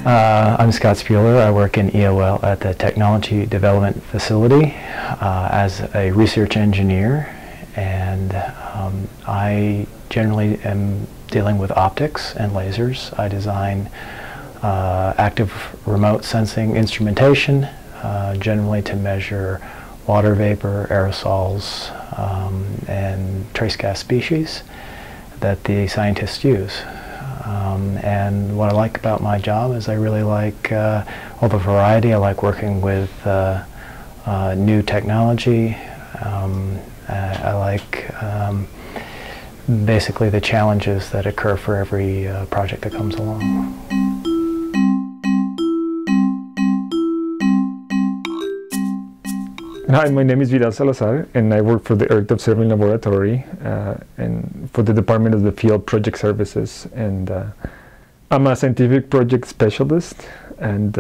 I'm Scott Spuler. I work in EOL at the Technology Development Facility as a research engineer, and I generally am dealing with optics and lasers. I design active remote sensing instrumentation, generally to measure water vapor, aerosols, and trace gas species that the scientists use. And what I like about my job is I really like all the variety. I like working with new technology. I like basically the challenges that occur for every project that comes along. Hi, my name is Vidal Salazar, and I work for the Earth Observing Laboratory and for the Department of the Field Project Services. And I'm a scientific project specialist, and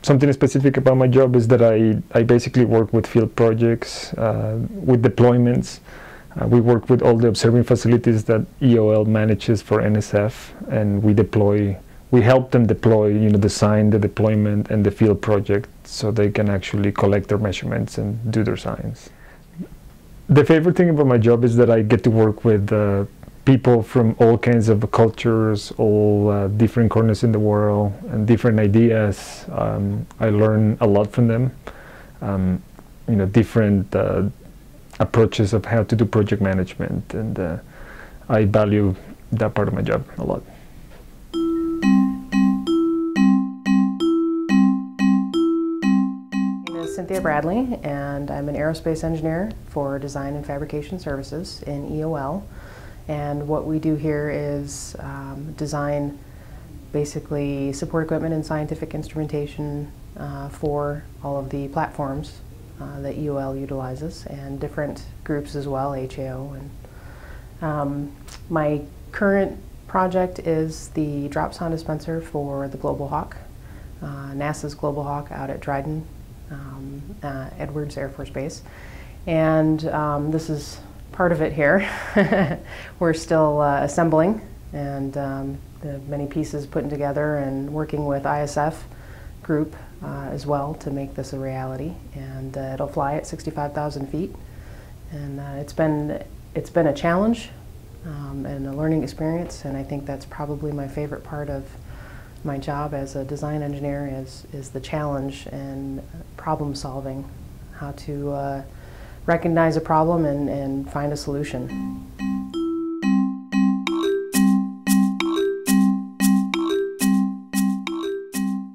something specific about my job is that I basically work with field projects, with deployments. We work with all the observing facilities that EOL manages for NSF, and we help them deploy, design the deployment and the field project so they can actually collect their measurements and do their science. The favorite thing about my job is that I get to work with people from all kinds of cultures, all different corners in the world, and different ideas. I learn a lot from them. Different approaches of how to do project management, and I value that part of my job a lot. Cynthia Bradley, and I'm an aerospace engineer for design and fabrication services in EOL. And what we do here is design basically support equipment and scientific instrumentation for all of the platforms that EOL utilizes, and different groups as well, HAO. And my current project is the drop sound dispenser for the Global Hawk, NASA's Global Hawk out at Dryden Edwards Air Force Base. And this is part of it here. We're still assembling, and many pieces putting together, and working with ISF group as well to make this a reality. And it'll fly at 65,000 feet. And it's been a challenge and a learning experience, and I think that's probably my favorite part of my job as a design engineer is the challenge and problem solving, how to recognize a problem and find a solution.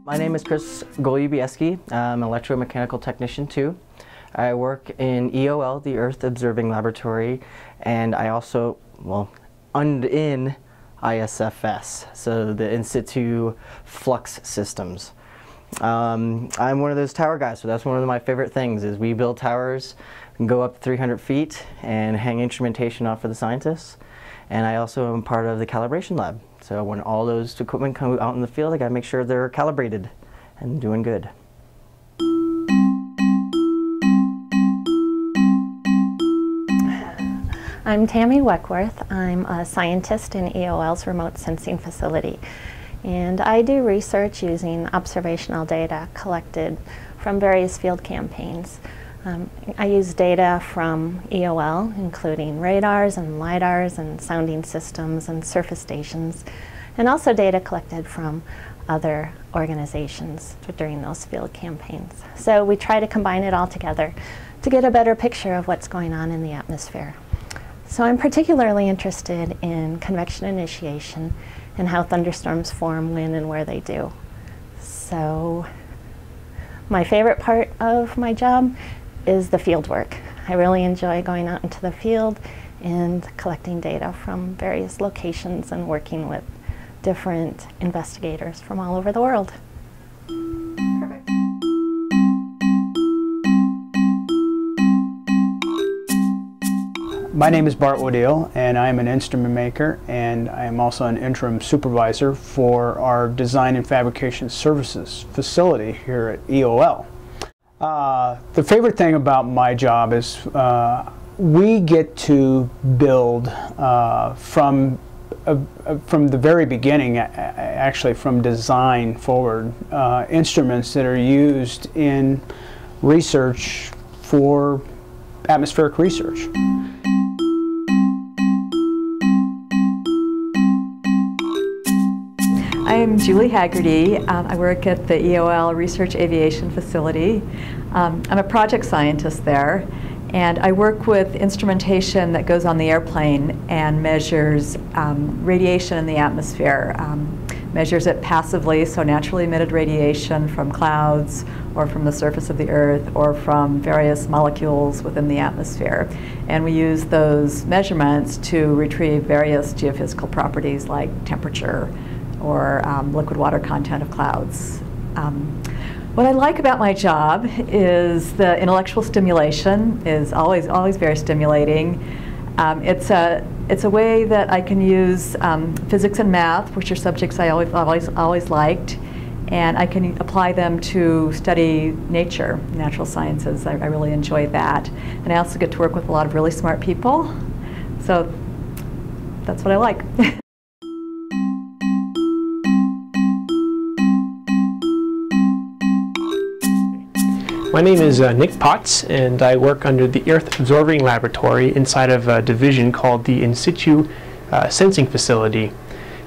My name is Chris Golubieski. I'm an electromechanical technician too. I work in EOL, the Earth Observing Laboratory, and I also, in ISFS, so the In Situ Flux Systems. I'm one of those tower guys, so that's one of my favorite things, is we build towers and go up 300 feet and hang instrumentation off for the scientists. And I also am part of the calibration lab. So when all those equipment come out in the field, I gotta make sure they're calibrated and doing good. I'm Tammy Weckworth. I'm a scientist in EOL's remote sensing facility, and I do research using observational data collected from various field campaigns. I use data from EOL, including radars and LiDARs and sounding systems and surface stations, and also data collected from other organizations during those field campaigns. So we try to combine it all together to get a better picture of what's going on in the atmosphere. So I'm particularly interested in convection initiation and how thunderstorms form, when and where they do. So my favorite part of my job is the field work. I really enjoy going out into the field and collecting data from various locations and working with different investigators from all over the world. Perfect. My name is Bart Woodale, and I am an instrument maker, and I am also an interim supervisor for our design and fabrication services facility here at EOL. The favorite thing about my job is we get to build from from the very beginning, actually from design forward, instruments that are used in research for atmospheric research. I am Julie Haggerty. I work at the EOL Research Aviation Facility. I'm a project scientist there, and I work with instrumentation that goes on the airplane and measures radiation in the atmosphere. Measures it passively, so naturally emitted radiation from clouds or from the surface of the Earth or from various molecules within the atmosphere. And we use those measurements to retrieve various geophysical properties like temperature or liquid water content of clouds. What I like about my job is the intellectual stimulation is always very stimulating. It's a way that I can use physics and math, which are subjects I always liked, and I can apply them to study nature, natural sciences. I really enjoy that. And I also get to work with a lot of really smart people, so that's what I like. My name is Nick Potts, and I work under the Earth Observing Laboratory inside of a division called the In Situ Sensing Facility.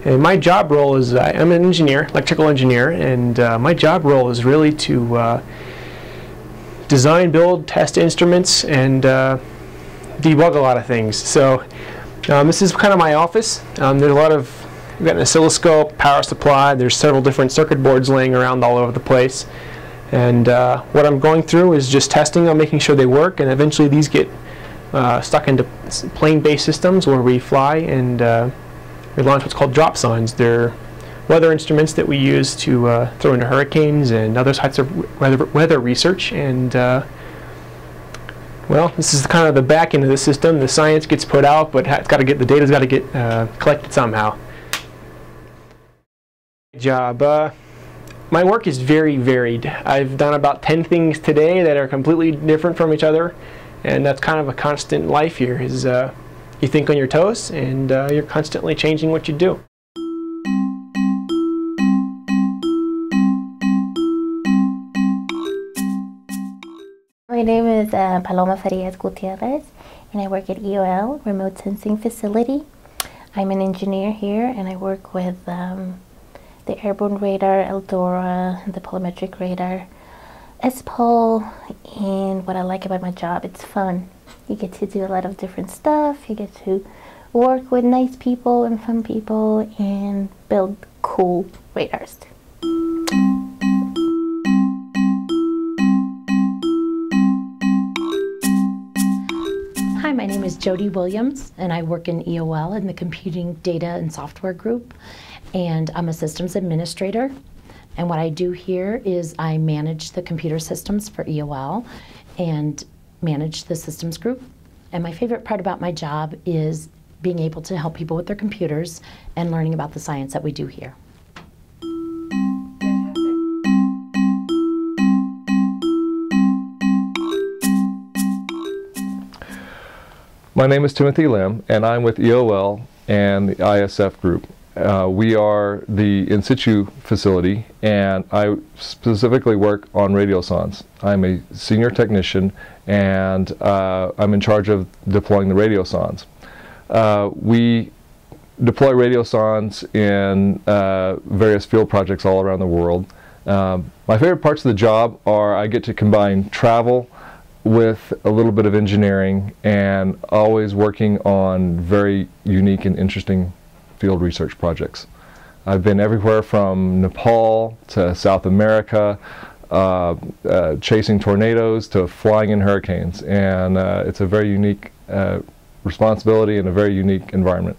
And my job role is, I'm an engineer, electrical engineer, and my job role is really to design, build, test instruments, and debug a lot of things. So this is kind of my office. There's a lot of, we've got an oscilloscope, power supply, there's several different circuit boards laying around all over the place. And what I'm going through is just testing them, making sure they work, and eventually these get stuck into plane-based systems where we fly and we launch what's called drop signs. They're weather instruments that we use to throw into hurricanes and other types of weather research. And well, this is kind of the back end of the system. The science gets put out, but it's got to get, the data's got to get collected somehow. Job. My work is very varied. I've done about 10 things today that are completely different from each other, and that's kind of a constant life here, is you think on your toes, and you're constantly changing what you do. My name is Paloma Farias Gutierrez, and I work at EOL, Remote Sensing Facility. I'm an engineer here, and I work with the airborne radar, Eldora, the polymetric radar, SPOL, and what I like about my job, it's fun. You get to do a lot of different stuff, you get to work with nice people and fun people and build cool radars. Hi, my name is Jody Williams, and I work in EOL in the Computing Data and Software Group, and I'm a systems administrator. And what I do here is I manage the computer systems for EOL and manage the systems group. And my favorite part about my job is being able to help people with their computers and learning about the science that we do here. My name is Timothy Lim, and I'm with EOL and the ISF group. We are the In Situ facility, and I specifically work on radiosondes. I'm a senior technician, and I'm in charge of deploying the radiosondes. We deploy radiosondes in various field projects all around the world. My favorite parts of the job are I get to combine travel with a little bit of engineering and always working on very unique and interesting field research projects. I've been everywhere from Nepal to South America, chasing tornadoes to flying in hurricanes, and it's a very unique responsibility and a very unique environment.